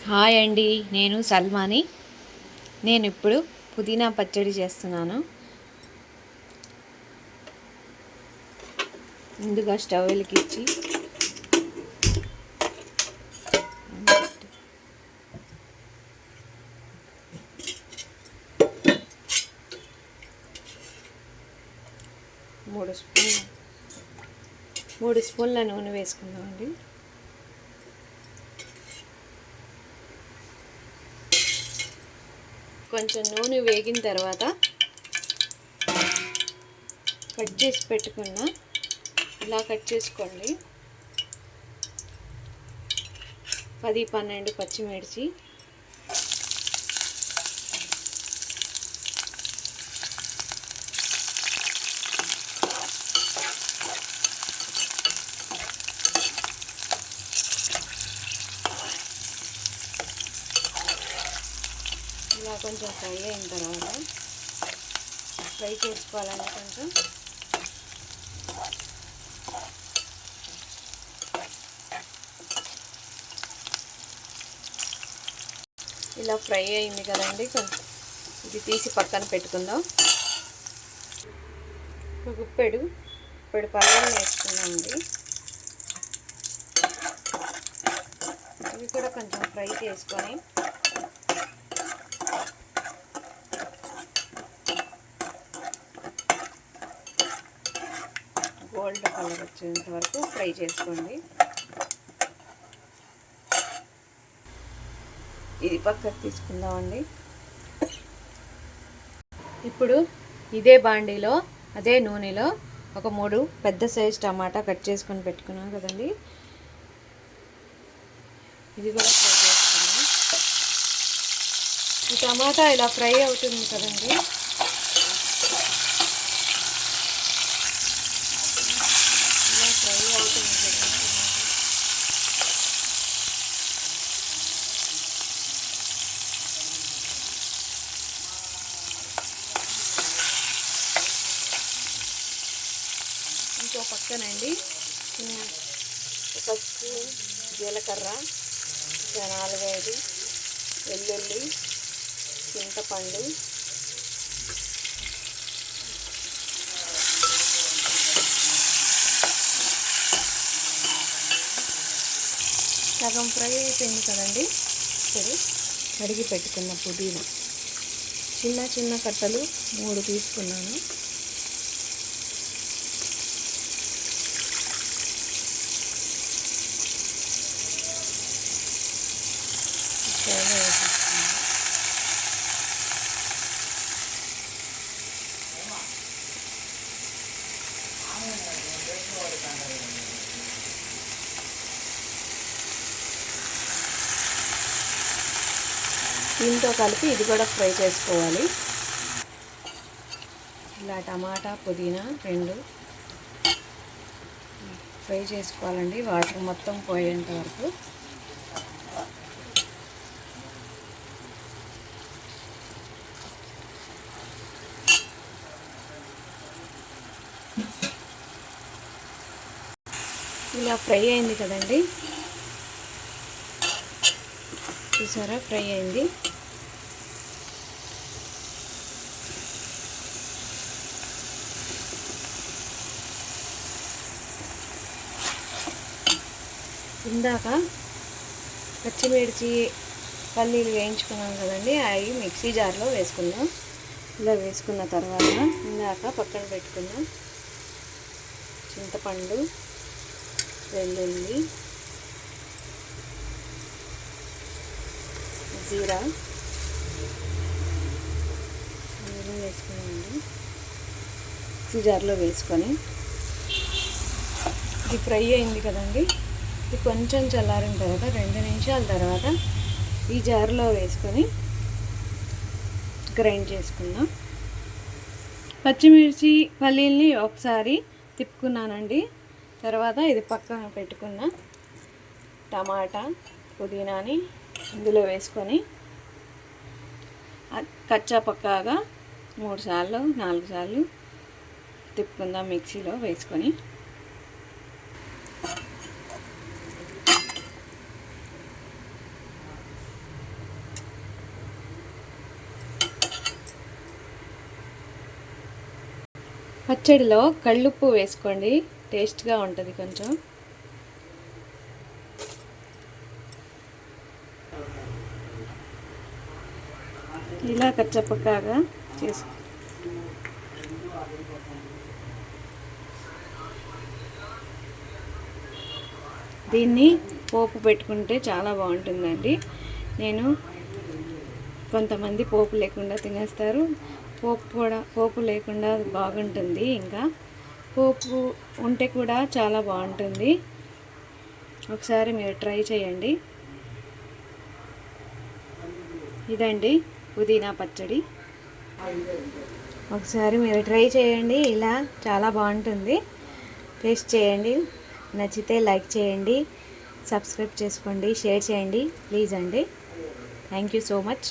Hi అండి, నేను సల్మాని. నేను ఇప్పుడు పుదీనా పచ్చడి చేస్తున్నాను. ముందుగా స్టవ్ వెలిగించి మూడు స్పూన్ల నూనె వేసుకుందామండి. కొంచెం నూనె వేగిన తర్వాత కట్ చేసి పెట్టుకున్న ఇలా కట్ చేసుకోండి. 10-12 పచ్చిమిర్చి, ఇలా కొంచెం ఫ్రై అయిన తర్వాత ఫ్రై చేసుకోవాలని కొంచెం ఇలా ఫ్రై అయింది కదండి. కొంచెం ఇది తీసి పక్కన పెట్టుకుందాం. ఒక గుప్పెడు పల్లీలు వేసుకుందామండి. ఇవి కూడా కొంచెం ఫ్రై చేసుకొని గోల్డ్ కలర్ వచ్చేంత వరకు ఫ్రై చేసుకోండి. ఇది పక్కకు తీసుకుందామండి. ఇప్పుడు ఇదే బాండీలో అదే నూనెలో ఒక 3 పెద్ద సైజ్ టమాటా కట్ చేసుకొని పెట్టుకున్నాం కదండి, ఇది కూడా ఫ్రై చేసుకున్నాం. ఈ టమాటా ఇలా ఫ్రై అవుతుంది కదండి, ఇలా ఫ్రై అవుతుంది కదండి. ఇంకో పక్కనండి ఒక స్పూన్ జీలకర్ర, 4-5 వెల్లుల్లి, చింతపండు, సగం ఫ్రై అయిపోయింది కదండి. ఇప్పుడు కడిగి పెట్టుకున్న పుదీనా చిన్న చిన్న కట్టలు 3 తీసుకున్నాను. దీంతో కలిపి ఇది కూడా ఫ్రై చేసుకోవాలి. ఇలా టమాటా పుదీనా 2 ఫ్రై చేసుకోవాలండి, వాటర్ మొత్తం పోయేంత వరకు. ఇలా ఫ్రై అయింది కదండి, చూసారా ఫ్రై అయింది. ఇందాక పచ్చిమిర్చి పల్లీలు వేయించుకున్నాం కదండి, అవి మిక్సీ జార్లో వేసుకుందాం. ఇలా వేసుకున్న తర్వాత ఇందాక పక్కన పెట్టుకున్న చింతపండు, వెల్లుల్లి, జీరా వేసుకున్నామండి. మిక్సీ జార్లో వేసుకొని ఇది ఫ్రై అయింది కదండి, ఇది కొంచెం చల్లారిన తర్వాత 2 నిమిషాల తర్వాత ఈ జార్లో వేసుకొని గ్రైండ్ చేసుకుందాం. పచ్చిమిర్చి పల్లీల్ని ఒకసారి తిప్పుకున్నానండి. తర్వాత ఇది పక్కన పెట్టుకున్న టమాటా పుదీనాని ఇందులో వేసుకొని కచ్చా పక్కాగా 3-4 సార్లు తిప్పుకుందాం మిక్సీలో వేసుకొని. పచ్చడిలో కళ్ళుప్పు వేసుకోండి, టేస్ట్గా ఉంటుంది కొంచెం. ఇలా కచ్చపక్కగా చేసుకో. దీన్ని పోపు పెట్టుకుంటే చాలా బాగుంటుందండి. కొంతమంది పోపు లేకుండా తినేస్తారు, పోపు లేకుండా బాగుంటుంది. ఇంకా పోపు ఉంటే కూడా చాలా బాగుంటుంది. ఒకసారి మీరు ట్రై చేయండి. ఇదండి పుదీనా పచ్చడి. ఒకసారి మీరు ట్రై చేయండి, ఇలా చాలా బాగుంటుంది. టేస్ట్ చేయండి, నచ్చితే లైక్ చేయండి, సబ్స్క్రైబ్ చేసుకోండి, షేర్ చేయండి ప్లీజ్ అండి. Thank you so much.